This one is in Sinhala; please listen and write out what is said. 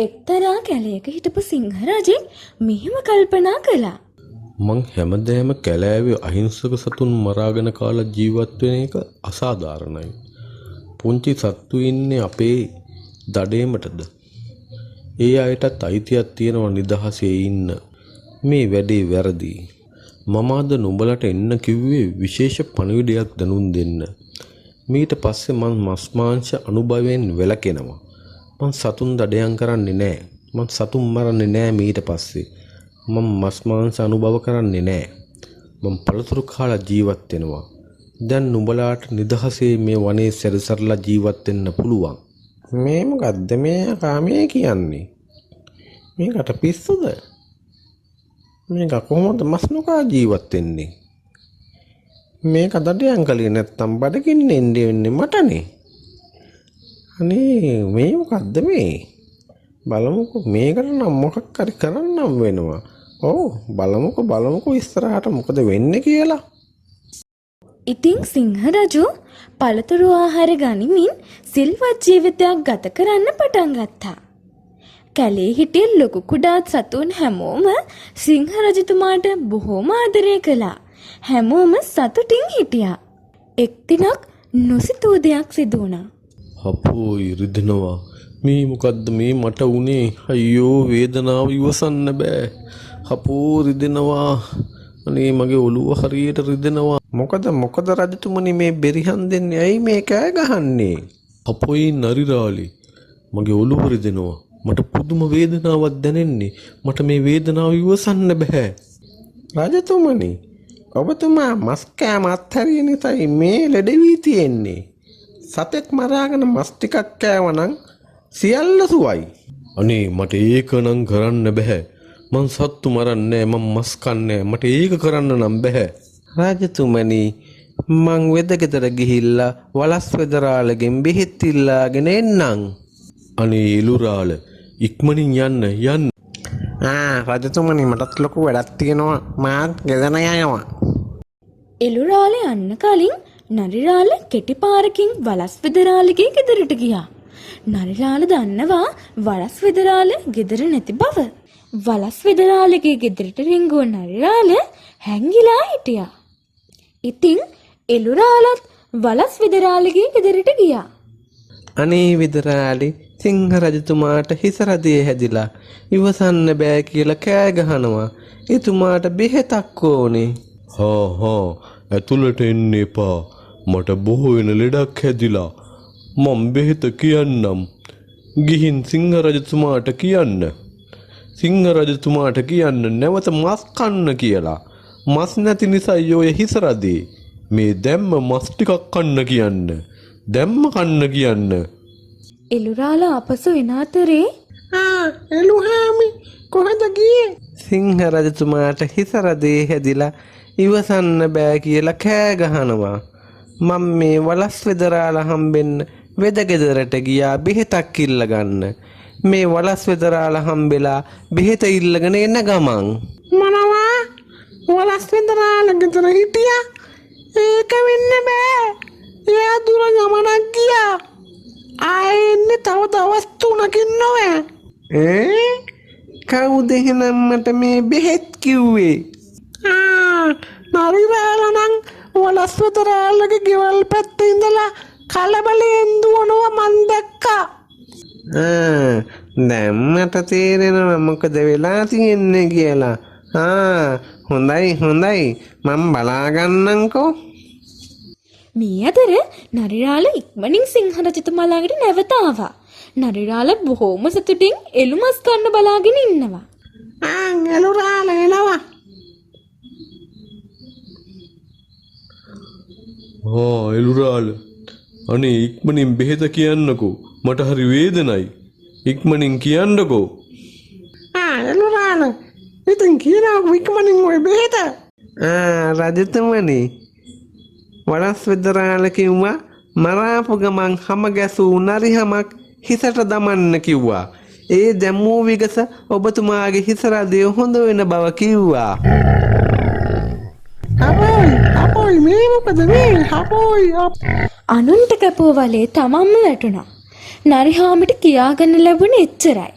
එක්තරා කැලයක හිටපු සිංහරාජෙක් මෙහෙම කල්පනා කළා. මං හැමදේම කැලෑවේ අහිංසක සතුන් මරාගෙන කාලා ජීවත් වෙන එක අසාධාරණයි. පුංචි සත්තු ඉන්නේ අපේ දඩේමටද? ඒ අයටත් අයිතියක් තියෙනවා නිදහසේ ඉන්න. මේ වැඩේ වැරදි. මම අද නුඹලට එන්න කිව්වේ විශේෂ පණිවිඩයක් දනුම් දෙන්න. මීට පස්සේ මං මස් මාංශ අනුභවයෙන් වැළකෙනවා. මං සතුන් දඩයම් කරන්නේ නැහැ. මං සතුන් මරන්නේ නැහැ මීට පස්සේ. මම මස් මාංශ අනුභව කරන්නේ නැහැ. මම පළතුරු කාලා ජීවත් වෙනවා. දැන් නුඹලාට නිදහසේ මේ වනයේ සැරිසරලා ජීවත් වෙන්න පුළුවන්. මේ මොකද්ද මේ කාමයේ කියන්නේ? මේකට පිස්සුද? මේක කොහොමද මස් නොකා ජීවත් වෙන්නේ? මේක දඩයම් කලේ නැත්තම් බඩගින්න එන්නේ මටනේ. අනේ මේ මොකද්ද මේ? බලමුකෝ මේකට නම් මොකක් හරි කරන්නම් වෙනවා. ඔව් බලමුකෝ ඉස්සරහට මොකද වෙන්නේ කියලා. ඉතින් සිංහරජු පළතුරු ආහාර ගනිමින් සිල්වත් ජීවිතයක් ගත කරන්න පටන් ගත්තා. කැලේ හිටිය ලොකු කුඩාත් සතුන් හැමෝම සිංහරජතුමාට බොහෝම ආදරය කළා. හැමෝම සතුටින් හිටියා. එක් දිනක් නොසිතූ දෙයක් සිදු වුණා. අපෝයි රිදෙනවා. මේ මොකද්ද මේ මට උනේ? අයියෝ වේදනාව ඉවසන්න බෑ. අපෝ රිදෙනවා. අනේ මගේ ඔළුව හරියට රිදෙනවා. මොකද රජතුමනි මේ බෙරිහන් දෙන්නේ ඇයි මේ කෑ ගහන්නේ? අපෝයි නරිරාලි. මගේ ඔළුව රිදෙනවා. මට පුදුම වේදනාවක් දැනෙන්නේ. මට මේ වේදනාව ඉවසන්න බෑ. රජතුමනි ඔබතුමා මස් කෑම අත්හැරිය නිසායි මේ ලෙඩ වී තියෙන්නේ. සතෙක් මරාගෙන මස් ටිකක් කෑවනම් සියල්ල සුවයි. අනේ මට ඒක නම් කරන්න බෑ. මං සත්තු මරන්නේ මං මස් කන්නේ. මට ඒක කරන්න නම් බෑ. රාජතුමනි මං වෙදගෙදර ගිහිල්ලා වලස් වෙදරාලගෙන් බෙහෙත් ඉල්ලාගෙන එන්නම්. අනේ එළුරාල ඉක්මනින් යන්න. රජතුමනි මටත් ලොකු වැඩක් තියෙනවා. මාත් ගෙදර යනවා. එළුරාල යන්න කලින් නරිරාල කෙටි පාරකින් වලස් වෙදරාලගේ ගෙදරට ගියා. නරිරාල දන්නවා වලස් වෙදරාල ගෙදර නැති බව. වලස් වෙදරාලගේ ගෙදරට රිංගුව නරිරාල හැංගිලා හිටියා. ඉතින් එළුරාලත් වලස් වෙදරාලගේ ගෙදරට ගියා. අනේ වෙදරාලි සිංහ රජතුමාට හිස රදේ හැදිලා ඉවසන්න බෑ කියලා කෑ ගහනවා. එතුමාට බෙහෙතක් ඕනේ. හා ඇතුළට එන්න එපා. මට බොහෝ වෙන ලෙඩක් හැදිලා. මම බෙහෙත කියන්නම්. ගිහින් සිංහ රජතුමාට කියන්න. සිංහ රජතුමාට කියන්න නැවත මස් කන්න කියලා. මස් නැති නිසායි ඔය හිස රදේ. මේ දැම්ම මස් ටිකක් කන්න කියන්න. දැම්ම කන්න කියන්න. එළුරාල ආපසු එන අතරේ එළුහාමි කොහෙද ගියේ? සිංහ රජතුමාට හිස රදේ හැදිලා ඉවසන්න බෑ කියලා කෑ ගහනවා. මම මේ වලස් වෙදරාලා හම්බෙන්න වෙදගෙදරට ගියා බෙහෙතක් ඉල්ල ගන්න. මේ වලස් වෙදරාලා හම්බෙලා බෙහෙත ඉල්ලගෙන එන ගමන් මොනවා? වලස් වෙදරාලා ගෙදර හිටියා? ඒක වෙන්න බෑ. එයා දුර ගමනක් ගියා. ආයෙන්නේ තව දවස් 3කින් නොවේ. කවුද එහෙනම් මට මේ බෙහෙත් කිව්වේ? නරිරාල නම් වලස් වෙදරාලගේ ගෙවල් පැත්තේ ඉඳලා කලබලෙන් දුවනවා මන් දැක්කා. දැන් මට තේරෙනවා මොකද වෙලා තියෙන්නේ කියලා. හොඳයි මම බලා ගන්නම්කෝ. මේ අතර නරිරාල ඉක්මනින් සිංහරජතුමා ළඟට නැවත ආවා. නරිරාල බොහෝම සතුටින් එළුමස් කන්න බලාගෙන ඉන්නවා. එළුරාල එනවා. එළුරාල අනේ ඉක්මනින් බෙහෙත කියන්නකෝ. මට හරි වේදනයි. ඉක්මනින් කියන්නකෝ. එළුරාල ඉතින් කියනවා ඉක්මනින් ඔය බෙහෙත. රජතුමනි වලස් වෙදරාල කිව්වා මරාපු ගමන් හැම ගැසූ නරිහමක් හිසට දමන්න කිව්වා. ඒ දැම්මෝ විගස ඔබතුමාගේ හිස රදේ හොඳ වෙන බව කිව්වා. අපෝයි මේ මොකද මේ? අනුන්ට කැපුව වලේ තමන්ම වැටුණා. නරිහාමිට කියාගන්න ලැබුණේ එච්චරයි.